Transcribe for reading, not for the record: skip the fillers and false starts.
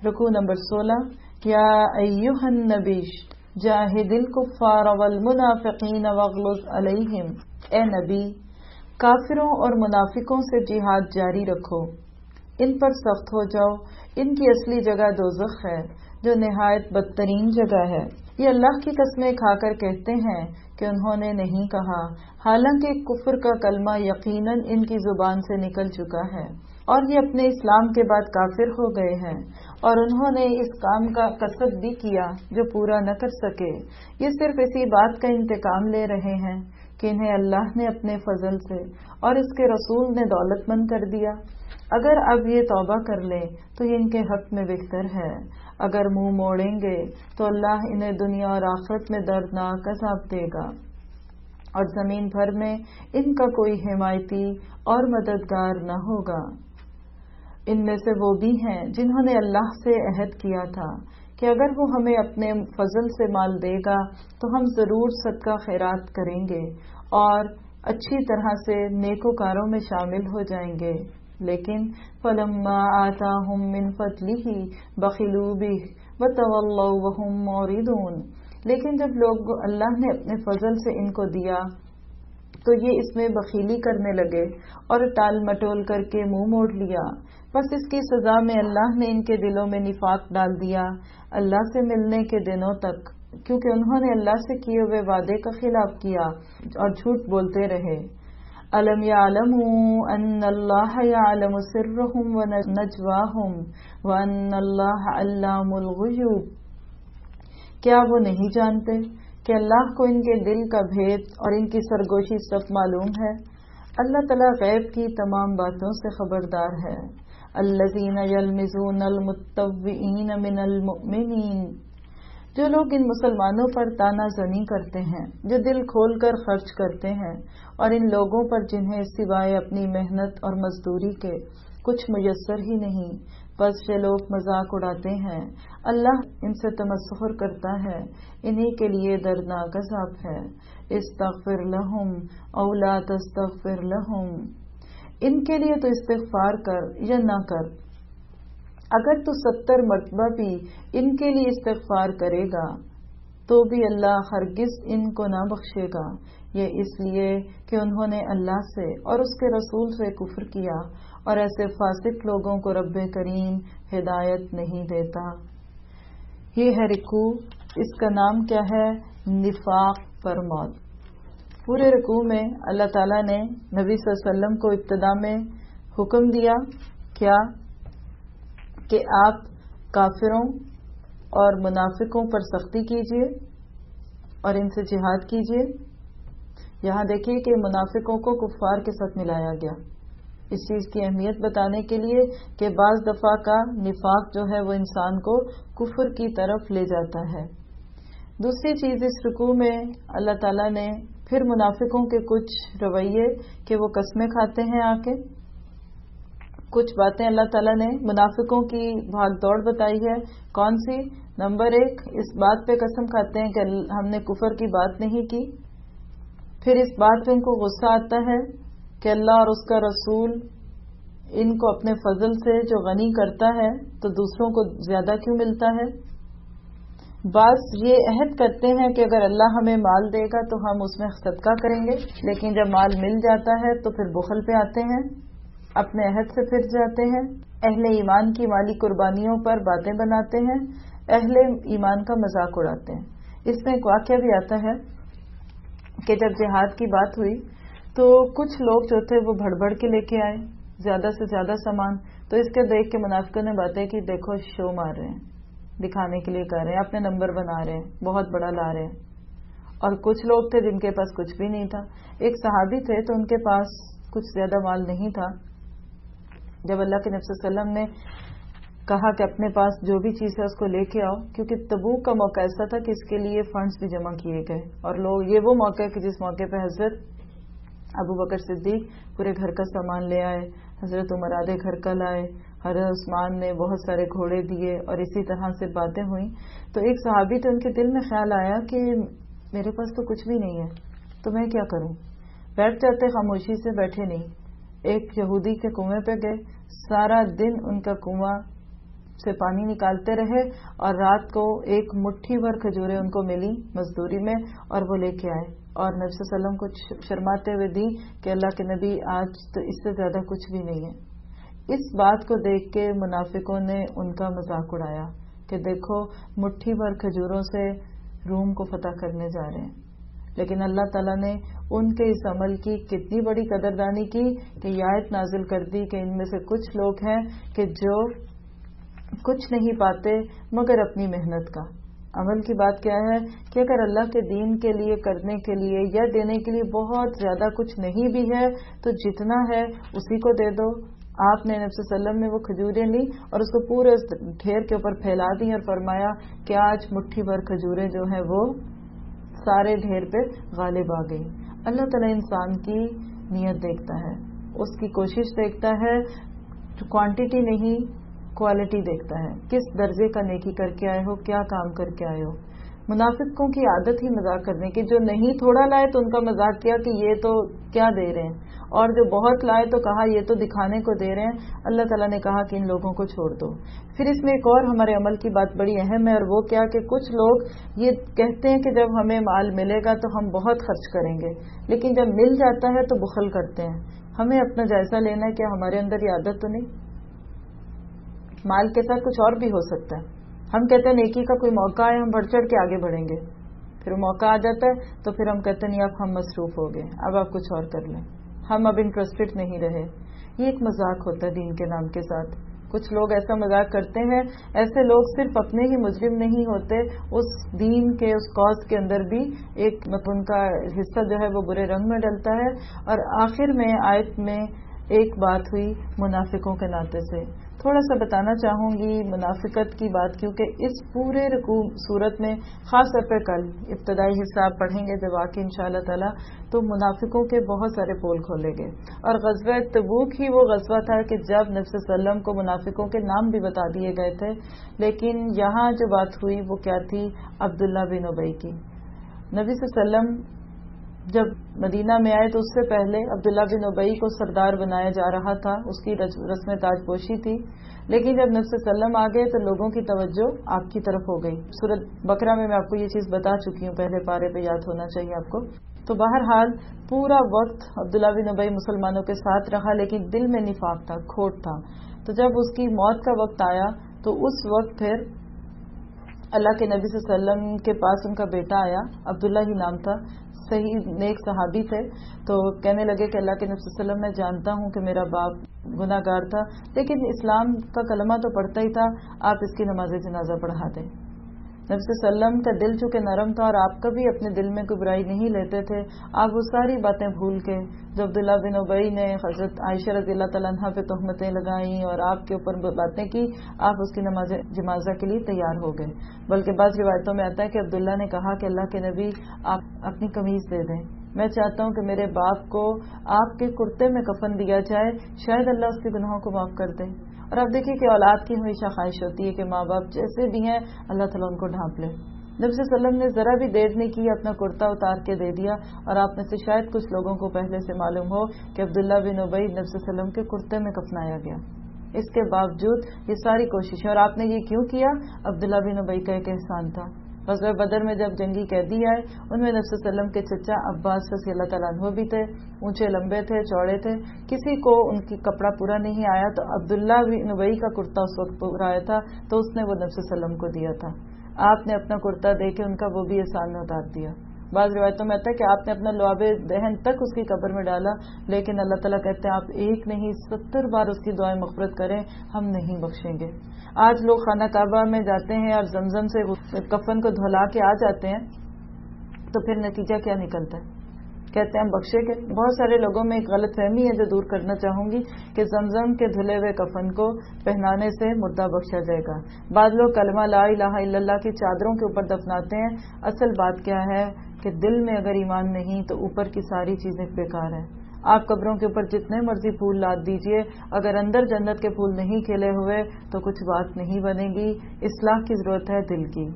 رکوع نمبر 16. یا ایھا النبی جاہد الکفار والمنافقین واغلظ علیہم. اے نبی، کافروں اور منافقوں سے جہاد جاری رکھو، ان پر سخت ہو جاؤ، ان کی اصلی جگہ دوزخ ہے جو نہایت بدترین جگہ ہے. یہ اللہ کی قسمیں کھا کر کہتے ہیں کہ انہوں نے نہیں کہا، حالانکہ کفر کا کلمہ یقیناً ان کی زبان سے نکل چکا ہے اور یہ اپنے اسلام کے بعد کافر ہو گئے ہیں، اور انہوں نے اس کام کا قصد بھی کیا جو پورا نہ کر سکے. یہ صرف اسی بات کا انتقام لے رہے ہیں کہ انہیں اللہ نے اپنے فضل سے اور اس کے رسول نے دولت مند کر دیا. اگر اب یہ توبہ کر لیں تو یہ ان کے حق میں بہتر ہے، اگر منہ موڑیں گے تو اللہ انہیں دنیا اور آخرت میں دردناک عذاب دے گا، اور زمین بھر میں ان کا کوئی حمایتی اور مددگار نہ ہوگا. ان میں سے وہ بھی ہیں جنہوں نے اللہ سے عہد کیا تھا کہ اگر وہ ہمیں اپنے فضل سے مال دے گا تو ہم ضرور صدقہ خیرات کریں گے اور اچھی طرح سے نیکوکاروں میں شامل ہو جائیں گے. لیکن فلما آتاہم من فضلہ بخلوا بہ وتولوا وہم معرضون. لیکن جب لوگ اللہ نے اپنے فضل سے ان کو دیا تو یہ اس میں بخیلی کرنے لگے اور ٹال مٹول کر کے منہ موڑ لیا. بس اس کی سزا میں اللہ نے ان کے دلوں میں نفاق ڈال دیا اللہ سے ملنے کے دنوں تک، کیونکہ انہوں نے اللہ سے کیے ہوئے وعدے کا خلاف کیا اور جھوٹ بولتے رہے. الم یعلموا ان اللہ یعلم سرهم ونجواهم وان اللہ علام الغیوب. کیا وہ نہیں جانتے کہ اللہ کو ان کے دل کا بھید اور ان کی سرگوشی سب معلوم ہے؟ اللہ تعالیٰ غیب کی تمام باتوں سے خبردار ہے. الذین یلمزون المتطوعین من المؤمنین. جو لوگ ان مسلمانوں پر تانا زنی کرتے ہیں جو دل کھول کر خرچ کرتے ہیں، اور ان لوگوں پر جنہیں سوائے اپنی محنت اور مزدوری کے کچھ میسر ہی نہیں، بس یہ لوگ مذاق اڑاتے ہیں، اللہ ان سے تمسخر کرتا ہے، انہی کے لیے دردناک عذاب ہے. استغفر لہم او لا تستغفر لہم. ان کے لیے تو استغفار کر یا نہ کر، اگر تو 70 مرتبہ بھی ان کے لیے استغفار کرے گا تو بھی اللہ ہرگز ان کو نہ بخشے گا. یہ اس لیے کہ انہوں نے اللہ سے اور اس کے رسول سے کفر کیا، اور ایسے فاسق لوگوں کو رب کریم ہدایت نہیں دیتا. یہ ہے رکوع، اس کا نام کیا ہے؟ نفاق پر موت. پورے رکوع میں اللہ تعالیٰ نے نبی صلی اللہ علیہ وسلم کو ابتدا میں حکم دیا کیا کہ آپ کافروں اور منافقوں پر سختی کیجیے اور ان سے جہاد کیجیے. یہاں دیکھیے کہ منافقوں کو کفار کے ساتھ ملایا گیا، اس چیز کی اہمیت بتانے کے لیے کہ بعض دفعہ کا نفاق جو ہے وہ انسان کو کفر کی طرف لے جاتا ہے. دوسری چیز اس رکوع میں اللہ تعالیٰ نے پھر منافقوں کے کچھ رویے کہ وہ قسمیں کھاتے ہیں آ کے، کچھ باتیں اللہ تعالیٰ نے منافقوں کی بھاگ دوڑ بتائی ہے. کون سی؟ نمبر 1، اس بات پہ قسم کھاتے ہیں کہ ہم نے کفر کی بات نہیں کی. پھر اس بات پہ ان کو غصہ آتا ہے کہ اللہ اور اس کا رسول ان کو اپنے فضل سے جو غنی کرتا ہے تو دوسروں کو زیادہ کیوں ملتا ہے. بعض یہ عہد کرتے ہیں کہ اگر اللہ ہمیں مال دے گا تو ہم اس میں صدقہ کریں گے، لیکن جب مال مل جاتا ہے تو پھر بخل پہ آتے ہیں، اپنے عہد سے پھر جاتے ہیں، اہل ایمان کی مالی قربانیوں پر باتیں بناتے ہیں، اہل ایمان کا مذاق اڑاتے ہیں. اس میں ایک واقعہ بھی آتا ہے کہ جب جہاد کی بات ہوئی تو کچھ لوگ جو تھے وہ بڑھ بڑھ کے لے کے آئے زیادہ سے زیادہ سامان، تو اس کے دیکھ کے منافقوں نے باتیں کی، دیکھو شو مار رہے ہیں، دکھانے کے لیے کر رہے ہیں، اپنے نمبر بنا رہے ہیں، بہت بڑا لا رہے ہیں. اور کچھ لوگ تھے جن کے پاس کچھ بھی نہیں تھا. ایک صحابی تھے تو ان کے پاس کچھ زیادہ مال نہیں تھا. جب اللہ کے نبی صلی اللہ علیہ وسلم نے کہا کہ اپنے پاس جو بھی چیز ہے اس کو لے کے آؤ، کیونکہ تبوک کا موقع ایسا تھا کہ اس کے لیے فنڈز بھی جمع کیے گئے، اور لوگ یہ وہ موقع ہے کہ جس موقع پہ حضرت ابو بکر صدیق پورے گھر کا سامان لے آئے، حضرت عمر آدھے گھر کا لائے، حضرت عثمان نے بہت سارے گھوڑے دیے، اور اسی طرح سے باتیں ہوئیں. تو ایک صحابی تو ان کے دل میں خیال آیا کہ میرے پاس تو کچھ بھی نہیں ہے تو میں کیا کروں. بیٹھ جاتے، خاموشی سے بیٹھے نہیں. ایک یہودی کے کنویں پہ گئے، سارا دن ان کا کنواں سے پانی نکالتے رہے اور رات کو ایک مٹھی بھر کھجوریں ان کو ملی مزدوری میں اور وہ لے کے آئے اور نبی صلی اللہ علیہ وسلم کو شرماتے ہوئے دی کہ اللہ کے نبی آج تو اس سے زیادہ کچھ بھی نہیں ہے۔ اس بات کو دیکھ کے منافقوں نے ان کا مذاق اڑایا کہ دیکھو مٹھی بھر کھجوروں سے روم کو فتح کرنے جا رہے ہیں، لیکن اللہ تعالیٰ نے ان کے اس عمل کی کتنی بڑی قدردانی کی کہ یہ آیت نازل کر دی کہ ان میں سے کچھ لوگ ہیں کہ جو کچھ نہیں پاتے مگر اپنی محنت کا۔ عمل کی بات کیا ہے کہ اگر اللہ کے دین کے لیے کرنے کے لیے یا دینے کے لیے بہت زیادہ کچھ نہیں بھی ہے تو جتنا ہے اسی کو دے دو۔ آپ نے نبی صلی اللہ علیہ وسلم نے وہ کھجوریں لی اور اس کو پورے ڈھیر کے اوپر پھیلا دی اور فرمایا کہ آج مٹھی بھر کھجوریں جو ہیں وہ سارے ڈھیر پہ غالب آ گئی۔ اللہ تعالیٰ انسان کی نیت دیکھتا ہے، اس کی کوشش دیکھتا ہے، کوانٹٹی نہیں کوالٹی دیکھتا ہے، کس درجے کا نیکی کر کے آئے ہو، کیا کام کر کے آئے ہو۔ منافقوں کی عادت ہی مذاق کرنے کی، جو نہیں تھوڑا لائے تو ان کا مذاق کیا کہ یہ تو کیا دے رہے ہیں، اور جو بہت لائے تو کہا یہ تو دکھانے کو دے رہے ہیں۔ اللہ تعالیٰ نے کہا کہ ان لوگوں کو چھوڑ دو۔ پھر اس میں ایک اور ہمارے عمل کی بات بڑی اہم ہے، اور وہ کیا کہ کچھ لوگ یہ کہتے ہیں کہ جب ہمیں مال ملے گا تو ہم بہت خرچ کریں گے، لیکن جب مل جاتا ہے تو بخل کرتے ہیں۔ ہمیں اپنا جائزہ لینا ہے کہ ہمارے اندر یہ عادت تو نہیں۔ مال کے ساتھ کچھ اور بھی ہو سکتا ہے، ہم کہتے ہیں نیکی کا کوئی موقع ہے ہم بڑھ چڑھ کے آگے بڑھیں گے، پھر موقع آ جاتا ہے تو پھر ہم کہتے ہیں نہیں اب ہم مصروف ہو گئے، اب آپ کچھ اور کر لیں، ہم اب انٹرسٹڈ نہیں رہے۔ یہ ایک مذاق ہوتا ہے دین کے نام کے ساتھ۔ کچھ لوگ ایسا مذاق کرتے ہیں، ایسے لوگ صرف اپنے ہی مجرم نہیں ہوتے، اس دین کے اس کاز کے اندر بھی ایک ان کا حصہ جو ہے وہ برے رنگ میں ڈلتا ہے۔ اور آخر میں آیت میں ایک بات ہوئی منافقوں کے ناطے سے، تھوڑا سا بتانا چاہوں گی منافقت کی بات، کیونکہ اس پورے رکوع صورت میں خاص طور پہ کل ابتدائی حصہ آپ پڑھیں گے جب آکے انشاءاللہ تعالی تو منافقوں کے بہت سارے پول کھولے گئے۔ اور غزوہ تبوک ہی وہ غزوہ تھا کہ جب نبی صلی اللہ علیہ وسلم کو منافقوں کے نام بھی بتا دیے گئے تھے، لیکن یہاں جو بات ہوئی وہ کیا تھی؟ عبداللہ بن ابی کی۔ نبی صلی اللہ علیہ وسلم جب مدینہ میں آئے تو اس سے پہلے عبداللہ بن ابی کو سردار بنایا جا رہا تھا، اس کی رسم تاج پوشی تھی، لیکن جب نبی صلی اللہ علیہ وسلم آ گئے تو لوگوں کی توجہ آپ کی طرف ہو گئی۔ سورۃ بقرہ میں آپ کو یہ چیز بتا چکی ہوں، پہلے پارے پہ یاد ہونا چاہیے آپ کو۔ تو بہرحال پورا وقت عبداللہ بن ابی مسلمانوں کے ساتھ رہا، لیکن دل میں نفاق تھا، کھوٹ تھا۔ تو جب اس کی موت کا وقت آیا تو اس وقت پھر اللہ کے نبی صلی اللہ علیہ وسلم کے پاس ان کا بیٹا آیا، عبداللہ ہی نام تھا، صحیح نیک صحابی تھے، تو کہنے لگے کہ اللہ کے نبی صلی اللہ علیہ وسلم میں جانتا ہوں کہ میرا باپ گناہ گار تھا، لیکن اسلام کا کلمہ تو پڑھتا ہی تھا، آپ اس کی نماز جنازہ پڑھا دیں۔ نبی صلی اللہ علیہ وسلم کا دل چونکہ نرم تھا اور آپ کبھی اپنے دل میں کوئی برائی نہیں لیتے تھے، آپ وہ ساری باتیں بھول کے جو عبداللہ بن ابی نے حضرت عائشہ رضی اللہ تعالیٰ عنہا پہ تہمتیں لگائیں اور آپ کے اوپر باتیں کی، آپ اس کی نماز جنازہ کے لیے تیار ہو گئے۔ بلکہ بعض روایتوں میں آتا ہے کہ عبداللہ نے کہا کہ اللہ کے نبی آپ اپنی قمیض دے دیں، میں چاہتا ہوں کہ میرے باپ کو آپ کے کرتے میں کفن دیا جائے، شاید اللہ اس کے گناہوں کو معاف کر دے۔ اور آپ دیکھیے کہ اولاد کی ہمیشہ خواہش ہوتی ہے کہ ماں باپ جیسے بھی ہیں اللہ تعالیٰ ان کو ڈھانپ لے۔ نبی صلی اللہ علیہ وسلم نے ذرا بھی دیر نہیں کی، اپنا کرتا اتار کے دے دیا، اور آپ میں سے شاید کچھ لوگوں کو پہلے سے معلوم ہو کہ عبداللہ بن ابی نبی صلی اللہ علیہ وسلم کے کرتے میں کفنایا گیا۔ اس کے باوجود یہ ساری کوششیں، اور آپ نے یہ کیوں کیا؟ عبداللہ بن ابی کا ایک احسان تھا۔ غزوہ بدر میں جب جنگی قیدی آئے، ان میں نبی صلی اللہ علیہ وسلم کے چچا عباس رضی اللہ تعالیٰ عنہ بھی تھے، اونچے لمبے تھے، چوڑے تھے، کسی کو ان کی کپڑا پورا نہیں آیا تو عبداللہ بن ابی کا کرتا اس وقت پورا آیا تھا تو اس نے وہ نبی صلی اللہ علیہ وسلم کو دیا تھا۔ آپ نے اپنا کرتا دے کے ان کا وہ بھی احسان میں اتار دیا۔ بعض روایتوں میں آتا ہے کہ آپ نے اپنا لعاب دہن تک اس کی قبر میں ڈالا، لیکن اللہ تعالیٰ کہتے ہیں آپ ایک نہیں 70 بار اس کی دعائیں مغفرت کریں، ہم نہیں بخشیں گے۔ آج لوگ خانہ کعبہ میں جاتے ہیں اور زمزم سے کفن کو دھلا کے آ جاتے ہیں، تو پھر نتیجہ کیا نکلتا ہے؟ کہتے ہیں ہم بخشے گے۔ بہت سارے لوگوں میں ایک غلط فہمی ہے جو دور کرنا چاہوں گی کہ زمزم کے دھلے ہوئے کفن کو پہنانے سے مردہ بخشا جائے گا۔ بعض لوگ کلمہ لا الہ الا اللہ کی چادروں کے اوپر دفناتے ہیں۔ اصل بات کیا ہے کہ دل میں اگر ایمان نہیں تو اوپر کی ساری چیزیں بیکار ہیں۔ آپ قبروں کے اوپر جتنے مرضی پھول لاد دیجئے، اگر اندر جنت کے پھول نہیں کھلے ہوئے تو کچھ بات نہیں بنے گی۔ اصلاح کی ضرورت ہے دل کی۔